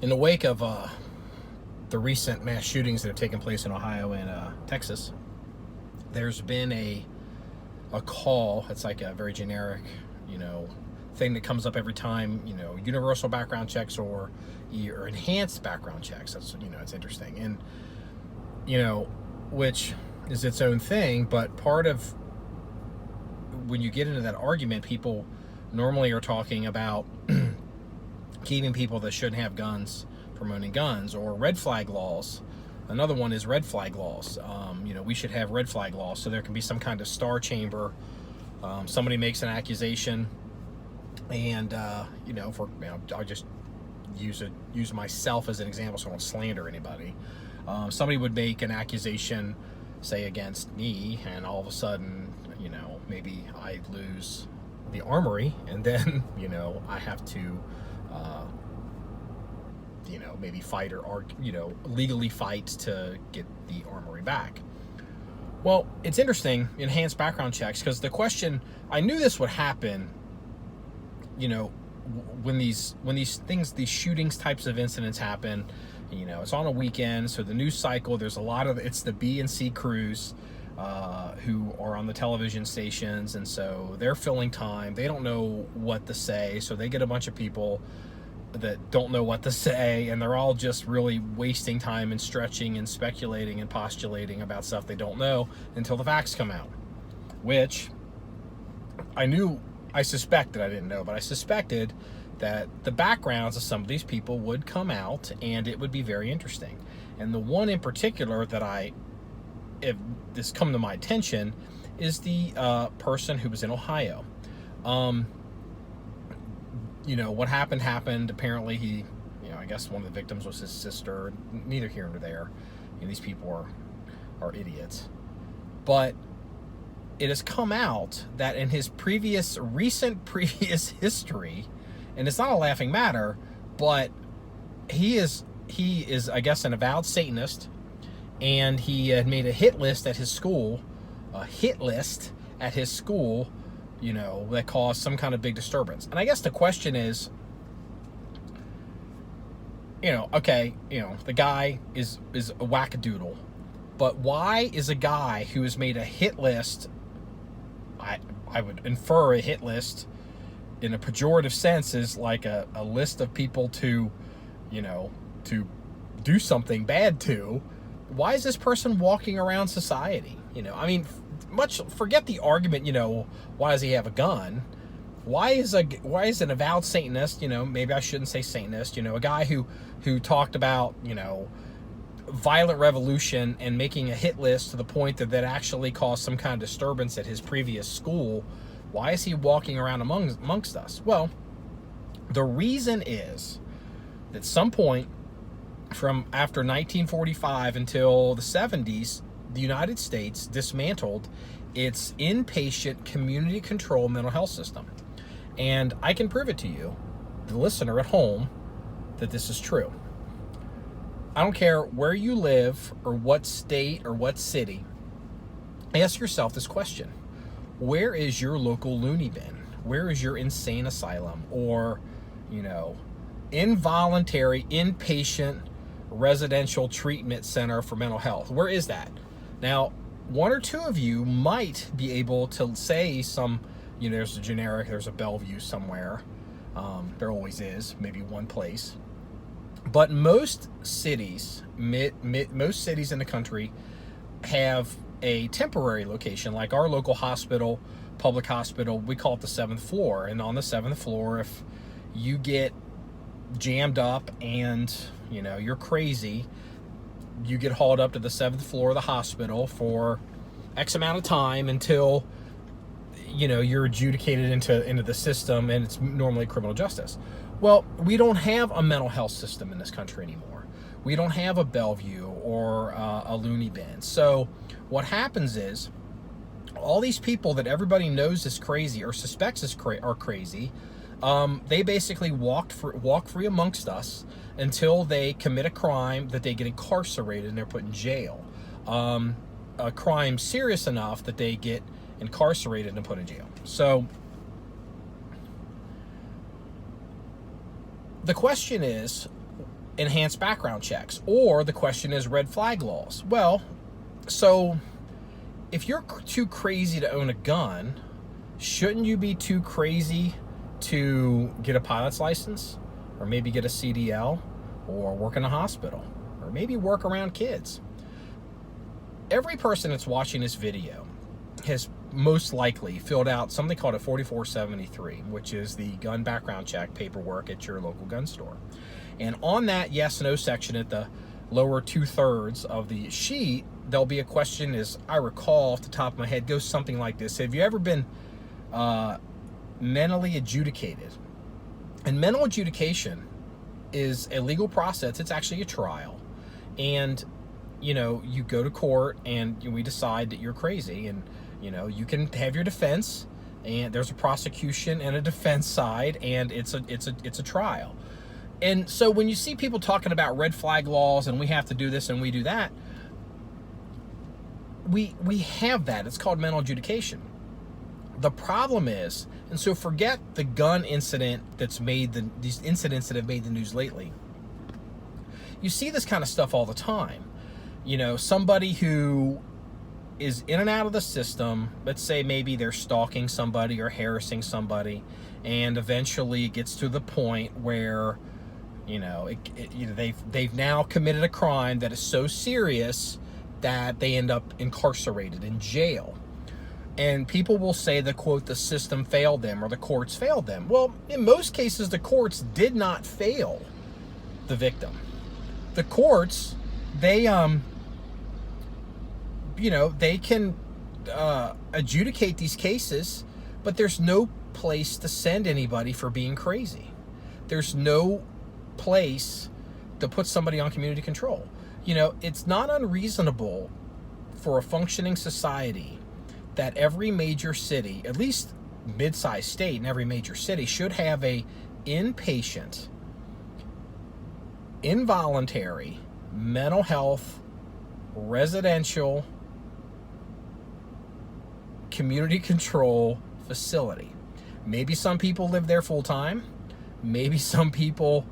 In the wake of the recent mass shootings that have taken place in Ohio and Texas, there's been a call. It's like a very generic, thing that comes up every time, universal background checks or enhanced background checks. That's, it's interesting. And, which is its own thing, but part of when you get into that argument, people normally are talking about keeping people that shouldn't have guns from owning guns, or red flag laws. Another one is red flag laws. We should have red flag laws so there can be some kind of star chamber. Somebody makes an accusation, and I'll just use myself as an example so I don't slander anybody. Somebody would make an accusation, say, against me, and all of a sudden, maybe I lose the armory, and then, I have to, maybe fight or legally fight to get the armory back. Well, it's interesting, enhanced background checks, because the question, I knew this would happen, when these shootings types of incidents happen. It's on a weekend, so the news cycle, there's a lot of, it's the B and C crews who are on the television stations, and so they're filling time. They don't know what to say, so they get a bunch of people that don't know what to say, and they're all just really wasting time and stretching and speculating and postulating about stuff they don't know until the facts come out, which I suspected, I didn't know, but I suspected that the backgrounds of some of these people would come out, and it would be very interesting. And the one in particular that if this come to my attention, is the person who was in Ohio. What happened. Apparently he, I guess one of the victims was his sister. Neither here nor there. These people are idiots. But it has come out that in his recent previous history, and it's not a laughing matter, but he is, I guess, an avowed Satanist, and he had made a hit list at his school, that caused some kind of big disturbance. And I guess the question is, the guy is a wackadoodle, but why is a guy who has made a hit list, I would infer a hit list in a pejorative sense is like a list of people to do something bad to, why is this person walking around society? Forget the argument, why does he have a gun? Why is an avowed Satanist, maybe I shouldn't say Satanist, a guy who talked about, violent revolution and making a hit list to the point that actually caused some kind of disturbance at his previous school, why is he walking around amongst us? Well, the reason is that some point from after 1945 until the 70s, the United States dismantled its inpatient community control mental health system. And I can prove it to you, the listener at home, that this is true. I don't care where you live or what state or what city. Ask yourself this question. Where is your local loony bin? Where is your insane asylum or, involuntary inpatient residential treatment center for mental health? Where is that? Now, one or two of you might be able to say there's a Bellevue somewhere. There always is, maybe one place. But most cities, most cities in the country have a temporary location, like our local hospital, public hospital, we call it the 7th floor. And on the 7th floor, if you get jammed up and, you're crazy, you get hauled up to the 7th floor of the hospital for X amount of time until, you're adjudicated into the system, and it's normally criminal justice. Well, we don't have a mental health system in this country anymore. We don't have a Bellevue or a loony bin. So what happens is all these people that everybody knows is crazy or suspects are crazy, they basically walk free amongst us until they commit a crime that they get incarcerated and they're put in jail. A crime serious enough that they get incarcerated and put in jail. So the question is, enhanced background checks. Or the question is red flag laws. Well, so if you're too crazy to own a gun, shouldn't you be too crazy to get a pilot's license, or maybe get a CDL, or work in a hospital, or maybe work around kids? Every person that's watching this video has most likely filled out something called a 4473, which is the gun background check paperwork at your local gun store. And on that yes/no section at the lower 2/3 of the sheet, there'll be a question, as I recall off the top of my head, goes something like this: have you ever been mentally adjudicated? And mental adjudication is a legal process. It's actually a trial, and you go to court and we decide that you're crazy, and you can have your defense, and there's a prosecution and a defense side, and it's a trial. And so when you see people talking about red flag laws and we have to do this and we do that, we have that. It's called mental adjudication. The problem is, and so forget the gun incident that's made these incidents that have made the news lately. You see this kind of stuff all the time. Somebody who is in and out of the system, let's say maybe they're stalking somebody or harassing somebody, and eventually it gets to the point where they've now committed a crime that is so serious that they end up incarcerated in jail. And people will say that, quote, the system failed them or the courts failed them. Well, in most cases, the courts did not fail the victim. The courts, they can adjudicate these cases, but there's no place to send anybody for being crazy. There's no place to put somebody on community control. It's not unreasonable for a functioning society that every major city, at least mid-sized state in every major city, should have a inpatient, involuntary mental health, residential, community control facility. Maybe some people live there full time. Maybe some people,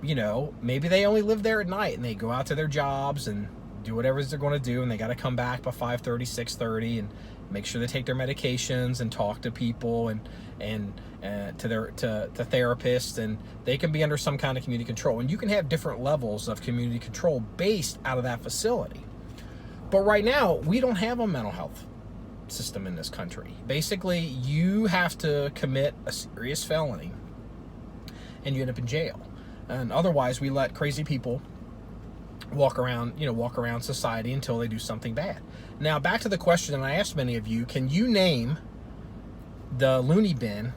maybe they only live there at night and they go out to their jobs and do whatever they're going to do, and they got to come back by 5:30, 6:30, and make sure they take their medications and talk to people and to therapists, and they can be under some kind of community control. And you can have different levels of community control based out of that facility. But right now, we don't have a mental health system in this country. Basically, you have to commit a serious felony and you end up in jail. And otherwise, we let crazy people walk around society until they do something bad. Now, back to the question that I asked many of you: can you name the loony bin?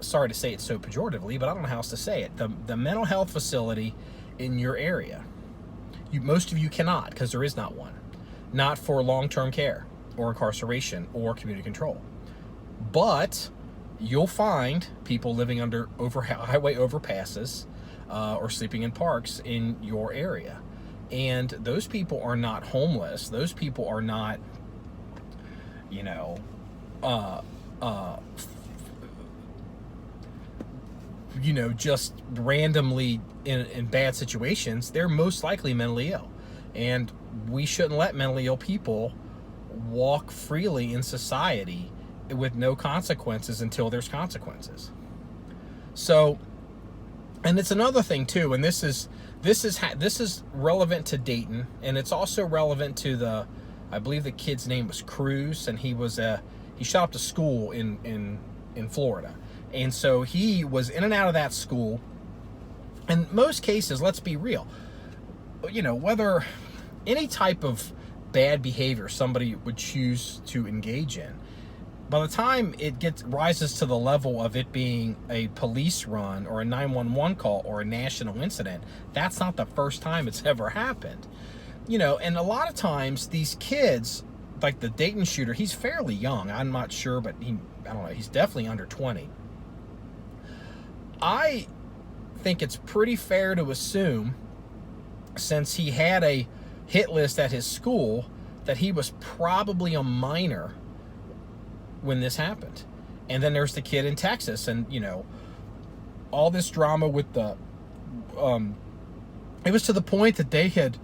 Sorry to say it so pejoratively, but I don't know how else to say it. The mental health facility in your area. Most of you cannot, because there is not one. Not for long-term care or incarceration or community control. But you'll find people living under highway overpasses or sleeping in parks in your area. And those people are not homeless. Those people are not, just randomly in bad situations. They're most likely mentally ill. And we shouldn't let mentally ill people walk freely in society with no consequences until there's consequences. So, and it's another thing too, and this is relevant to Dayton, and it's also relevant to I believe the kid's name was Cruz, and he shot up to school in Florida. And so he was in and out of that school. In most cases, let's be real, whether any type of bad behavior somebody would choose to engage in, by the time it rises to the level of it being a police run or a 911 call or a national incident, that's not the first time it's ever happened. And a lot of times these kids, like the Dayton shooter, he's fairly young. I'm not sure, but I don't know, he's definitely under 20. I think it's pretty fair to assume, since he had a hit list at his school, that he was probably a minor when this happened. And then there's the kid in Texas, and all this drama with the It was to the point that they had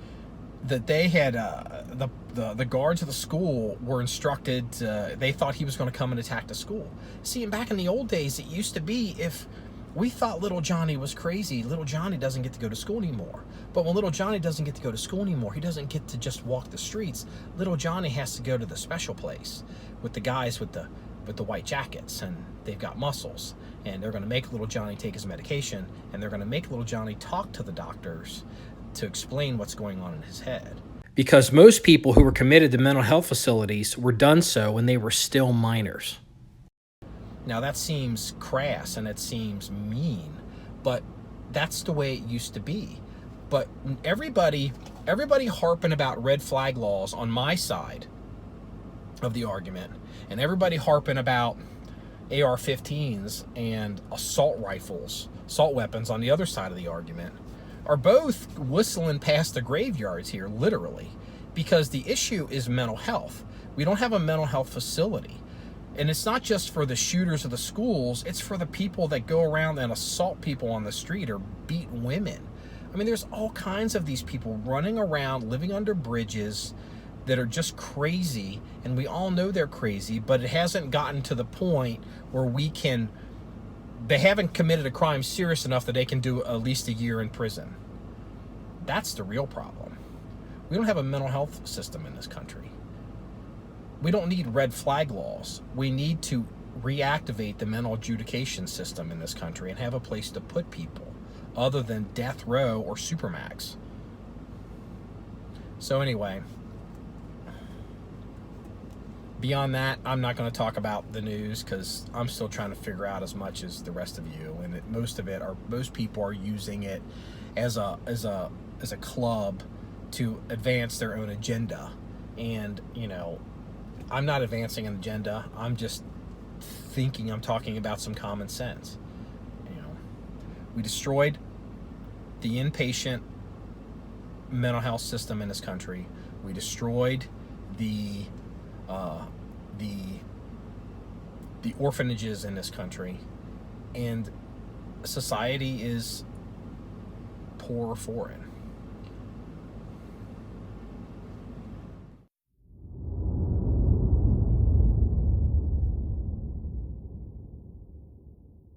the guards of the school were instructed. They thought he was going to come and attack the school. See, and back in the old days, it used to be if we thought little Johnny was crazy, little Johnny doesn't get to go to school anymore. But when little Johnny doesn't get to go to school anymore, he doesn't get to just walk the streets. Little Johnny has to go to the special place with the guys with the white jackets, and they've got muscles, and they're going to make little Johnny take his medication, and they're going to make little Johnny talk to the doctors to explain what's going on in his head. Because most people who were committed to mental health facilities were done so when they were still minors. Now that seems crass and it seems mean, but that's the way it used to be. But everybody harping about red flag laws on my side of the argument, and everybody harping about AR-15s and assault rifles, assault weapons on the other side of the argument, are both whistling past the graveyards here, literally, because the issue is mental health. We don't have a mental health facility. And it's not just for the shooters of the schools, it's for the people that go around and assault people on the street or beat women. I mean, there's all kinds of these people running around, living under bridges, that are just crazy, and we all know they're crazy, but it hasn't gotten to the point where they haven't committed a crime serious enough that they can do at least a year in prison. That's the real problem. We don't have a mental health system in this country. We don't need red flag laws. We need to reactivate the mental adjudication system in this country and have a place to put people other than death row or supermax. So anyway, beyond that, I'm not going to talk about the news because I'm still trying to figure out as much as the rest of you, and most people are using it as a club to advance their own agenda. And I'm not advancing an agenda. I'm just thinking I'm talking about some common sense. We destroyed the inpatient mental health system in this country. We destroyed the orphanages in this country, and society is poor for it.